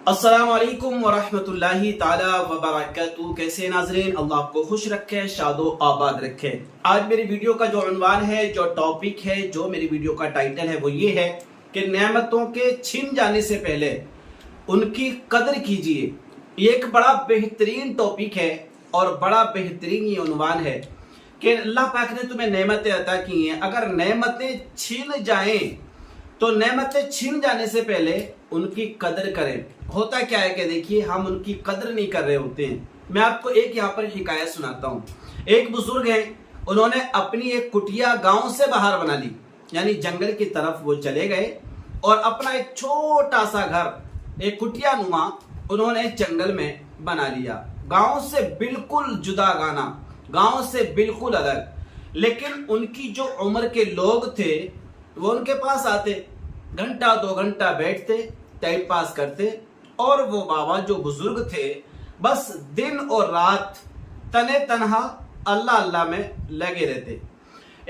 अस्सलामु अलैकुम वरहमतुल्लाहि ताला वबरकातुहू। कैसे नाज़रीन, अल्लाह आपको खुश रखे, शादो आबाद रखे। आज मेरी वीडियो का जो उन्वान है, जो टॉपिक है, जो मेरी वीडियो का टाइटल है वो ये है कि नेमतों के छिन जाने से पहले उनकी कदर कीजिए। ये एक बड़ा बेहतरीन टॉपिक है और बड़ा बेहतरीन ये उन्वान है कि अल्लाह पाक ने तुम्हें नेमतें अता की हैं, अगर नेमतें छीन जाएं तो नेमतें छीन जाने से पहले उनकी कदर करें। होता क्या है कि देखिए, हम उनकी कदर नहीं कर रहे होते हैं। मैं आपको एक यहाँ पर हिकायत सुनाता हूँ। एक बुजुर्ग है, उन्होंने अपनी एक कुटिया गांव से बाहर बना ली, यानी जंगल की तरफ वो चले गए और अपना एक छोटा सा घर, एक कुटिया नुमा उन्होंने जंगल में बना लिया। गांव से बिल्कुल जुदा गाना, गांव से बिल्कुल अलग। लेकिन उनकी जो उम्र के लोग थे वो उनके पास आते, घंटा 2 घंटा बैठते, टाइम पास करते और वो बाबा जो बुजुर्ग थे बस दिन और रात तने तनहा अल्लाह अल्लाह में लगे रहते।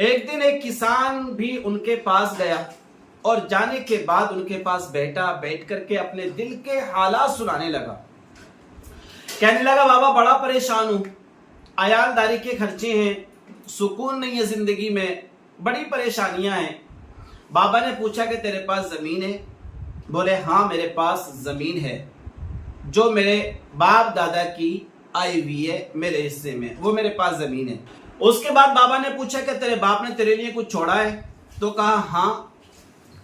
एक दिन एक किसान भी उनके पास गया और जाने के बाद उनके पास बैठ करके अपने दिल के हालात सुनाने लगा। कहने लगा, बाबा बड़ा परेशान हूं, अयालदारी के खर्चे हैं, सुकून नहीं है जिंदगी में, बड़ी परेशानियां हैं। बाबा ने पूछा कि तेरे पास जमीन है? बोले हाँ, मेरे पास जमीन है जो मेरे बाप दादा की आई हुई है, मेरे हिस्से में वो मेरे पास जमीन है। उसके बाद बाबा ने पूछा कि तेरे बाप ने तेरे लिए कुछ छोड़ा है? तो कहा हाँ,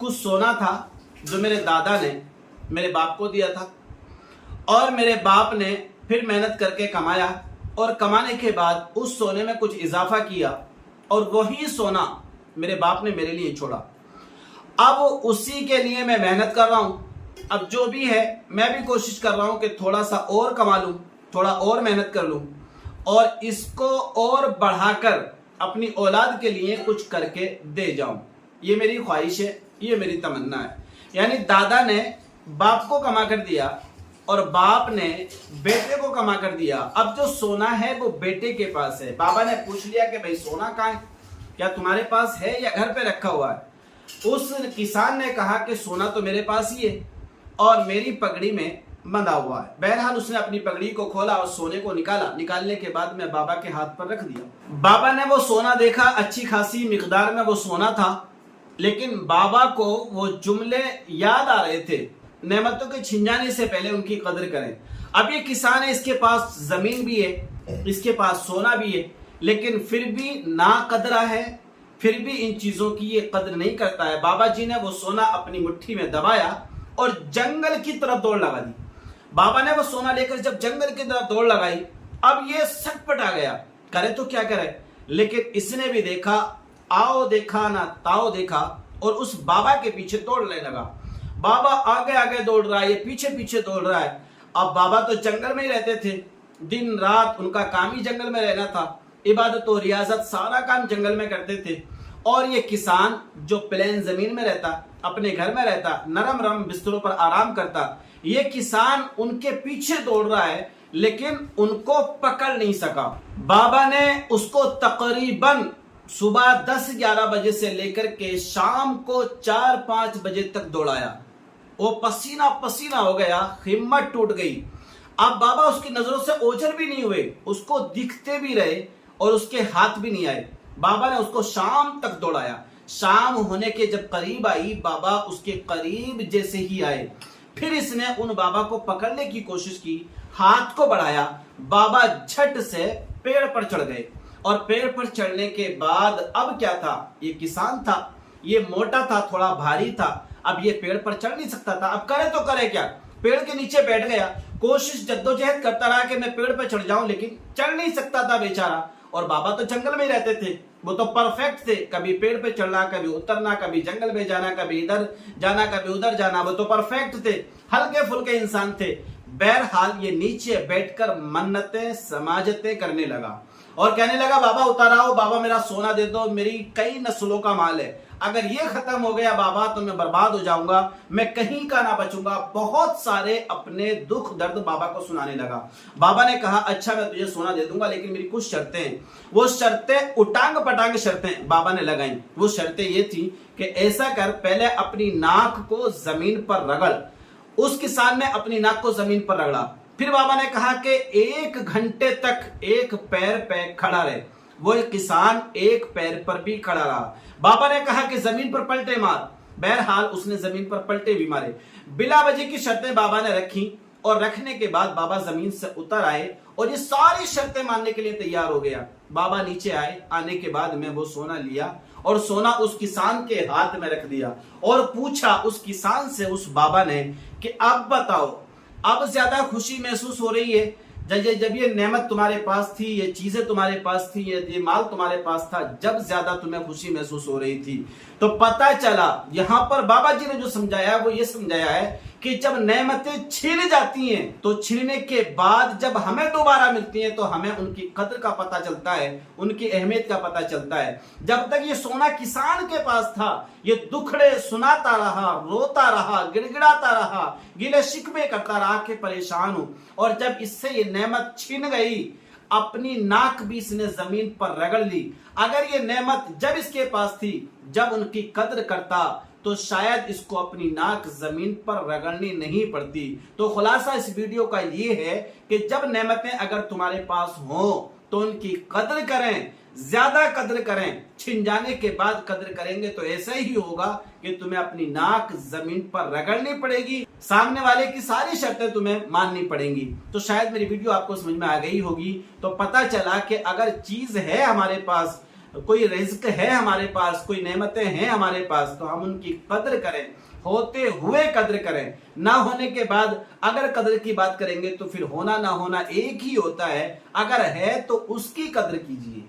कुछ सोना था जो मेरे दादा ने मेरे बाप को दिया था और मेरे बाप ने फिर मेहनत करके कमाया और कमाने के बाद उस सोने में कुछ इजाफा किया और वही सोना मेरे बाप ने मेरे लिए छोड़ा। अब उसी के लिए मैं मेहनत कर रहा हूं। अब जो भी है मैं भी कोशिश कर रहा हूं कि थोड़ा सा और कमा लूं, थोड़ा और मेहनत कर लूं और इसको और बढ़ाकर अपनी औलाद के लिए कुछ करके दे जाऊं। ये मेरी ख्वाहिश है, ये मेरी तमन्ना है। यानी दादा ने बाप को कमा कर दिया और बाप ने बेटे को कमा कर दिया। अब जो सोना है वो बेटे के पास है। बाबा ने पूछ लिया कि भाई सोना कहाँ है, क्या तुम्हारे पास है या घर पे रखा हुआ है? उस किसान ने कहा कि सोना तो मेरे पास ही है और मेरी पगड़ी में बंधा हुआ है। बहरहाल उसने अपनी पगड़ी को खोला और सोने को निकाला। निकालने के बाद मैं बाबा के हाथ पर रख दिया। बाबा ने वो सोना देखा, अच्छी खासी मिकदार में वो सोना था, लेकिन बाबा को वो जुमले याद आ रहे थे, नेमतों के छिन जाने से पहले उनकी कदर करें। अब ये किसान है, इसके पास जमीन भी है, इसके पास सोना भी है, लेकिन फिर भी ना कदरा है, फिर भी इन चीजों की ये कदर नहीं करता है। बाबा जी ने वो सोना अपनी मुट्ठी में दबाया और जंगल की तरफ दौड़ लगा दी। बाबा ने वो सोना लेकर जब जंगल की तरफ दौड़ लगाई, अब ये सटपट आ गया, करे तो क्या करे। लेकिन इसने भी देखा, आओ देखा ना ताओ देखा और उस बाबा के पीछे दौड़ने लगा। बाबा आगे आगे दौड़ रहा है, ये पीछे पीछे दौड़ रहा है। अब बाबा तो जंगल में ही रहते थे, दिन रात उनका काम ही जंगल में रहना था, इबादत और रियाजत सारा काम जंगल में करते थे। और ये किसान जो प्लेन जमीन में रहता, अपने घर में रहता, नरम नरम बिस्तरों पर आराम करता, ये किसान उनके पीछे दौड़ रहा है लेकिन उनको पकड़ नहीं सका। बाबा ने उसको तकरीबन सुबह 10-11 बजे से लेकर के शाम को 4-5 बजे तक दौड़ाया। वो पसीना पसीना हो गया, हिम्मत टूट गई। अब बाबा उसकी नजरों से ओझल भी नहीं हुए, उसको दिखते भी रहे और उसके हाथ भी नहीं आए। बाबा ने उसको शाम तक दौड़ाया। शाम होने के जब करीब आई, बाबा उसके करीब जैसे ही आए, फिर इसने उन बाबा को पकड़ने की कोशिश की, हाथ को बढ़ाया। बाबा झट से पेड़ पर चढ़ गए और पेड़ पर चढ़ने के बाद अब क्या था, ये किसान था, ये मोटा था, थोड़ा भारी था, अब ये पेड़ पर चढ़ नहीं सकता था। अब करे तो करे क्या, पेड़ के नीचे बैठ गया। कोशिश जद्दोजहद करता रहा कि मैं पेड़ पर चढ़ जाऊं, लेकिन चढ़ नहीं सकता था बेचारा। और बाबा तो जंगल में ही रहते थे, वो तो परफेक्ट थे, कभी पेड़ पे चढ़ना, कभी उतरना, कभी जंगल में जाना, कभी इधर जाना, कभी उधर जाना, वो तो परफेक्ट थे, हल्के फुल्के इंसान थे। बहरहाल ये नीचे बैठकर मन्नतें समाजतें करने लगा और कहने लगा, बाबा उतार आओ, बाबा मेरा सोना दे दो, मेरी कई नस्लों का माल है, अगर ये खत्म हो गया बाबा तो मैं बर्बाद हो जाऊंगा, मैं कहीं का ना बचूंगा। बहुत सारे अपने दुख दर्द बाबा को सुनाने लगा। बाबा ने कहा, अच्छा मैं तुझे सोना दे दूंगा, लेकिन मेरी कुछ शर्तें हैं। वो शर्तें उटांग पटांग शर्तें बाबा ने लगाई। वो शर्तें ये थी कि ऐसा कर, पहले अपनी नाक को जमीन पर रगड़ उस किसान ने अपनी नाक को जमीन पर रगड़ा। फिर बाबा ने कहा कि 1 घंटे तक एक पैर पे खड़ा रहे। वो किसान एक पैर पर भी खड़ा रहा। बाबा ने कहा कि जमीन पर पलटे मार। बहरहाल उसने जमीन पर पलटे भी मारे। बिला वजह की शर्तें बाबा ने रखी और रखने के बाद बाबा जमीन से उतर आए और ये सारी शर्तें मानने के लिए तैयार हो गया। बाबा नीचे आए, आने के बाद में वो सोना लिया और सोना उस किसान के हाथ में रख दिया और पूछा उस किसान से उस बाबा ने कि अब बताओ, अब ज्यादा खुशी महसूस हो रही है जब ये नेमत तुम्हारे पास थी, ये चीजें तुम्हारे पास थी, ये माल तुम्हारे पास था, जब ज्यादा तुम्हें खुशी महसूस हो रही थी? तो पता चला यहां पर बाबा जी ने जो समझाया वो ये समझाया है कि जब नेमतें छीन जाती हैं तो छीनने के बाद जब हमें दोबारा मिलती हैं तो हमें उनकी कद्र का पता चलता है, उनकी अहमियत का पता चलता है। जब तक ये सोना किसान के पास था ये दुखड़े सुनाता रहा, रोता रहा, गिड़गिड़ाता रहा, गिले शिकवे करता रहा कि परेशान हूं। और जब इससे ये नेमत छीन गई, अपनी नाक भी इसने जमीन पर रगड़ ली। अगर ये नेमत जब इसके पास थी, जब उनकी कद्र करता, तो शायद इसको अपनी नाक जमीन पर रगड़नी नहीं पड़ती। तो खुलासा इस वीडियो का ये है कि जब नेमतें अगर तुम्हारे पास हो तो उनकी कद्र करें, ज्यादा कद्र करें। छिन जाने के बाद कद्र करेंगे तो ऐसा ही होगा कि तुम्हें अपनी नाक जमीन पर रगड़नी पड़ेगी, सामने वाले की सारी शर्तें तुम्हें माननी पड़ेंगी। तो शायद मेरी वीडियो आपको समझ में आ गई होगी। तो पता चला कि अगर चीज है हमारे पास, कोई रिज्क है हमारे पास, कोई नेमतें हैं हमारे पास, तो हम उनकी कद्र करें, होते हुए कद्र करें। ना होने के बाद अगर कद्र की बात करेंगे तो फिर होना ना होना एक ही होता है। अगर है तो उसकी कद्र कीजिए।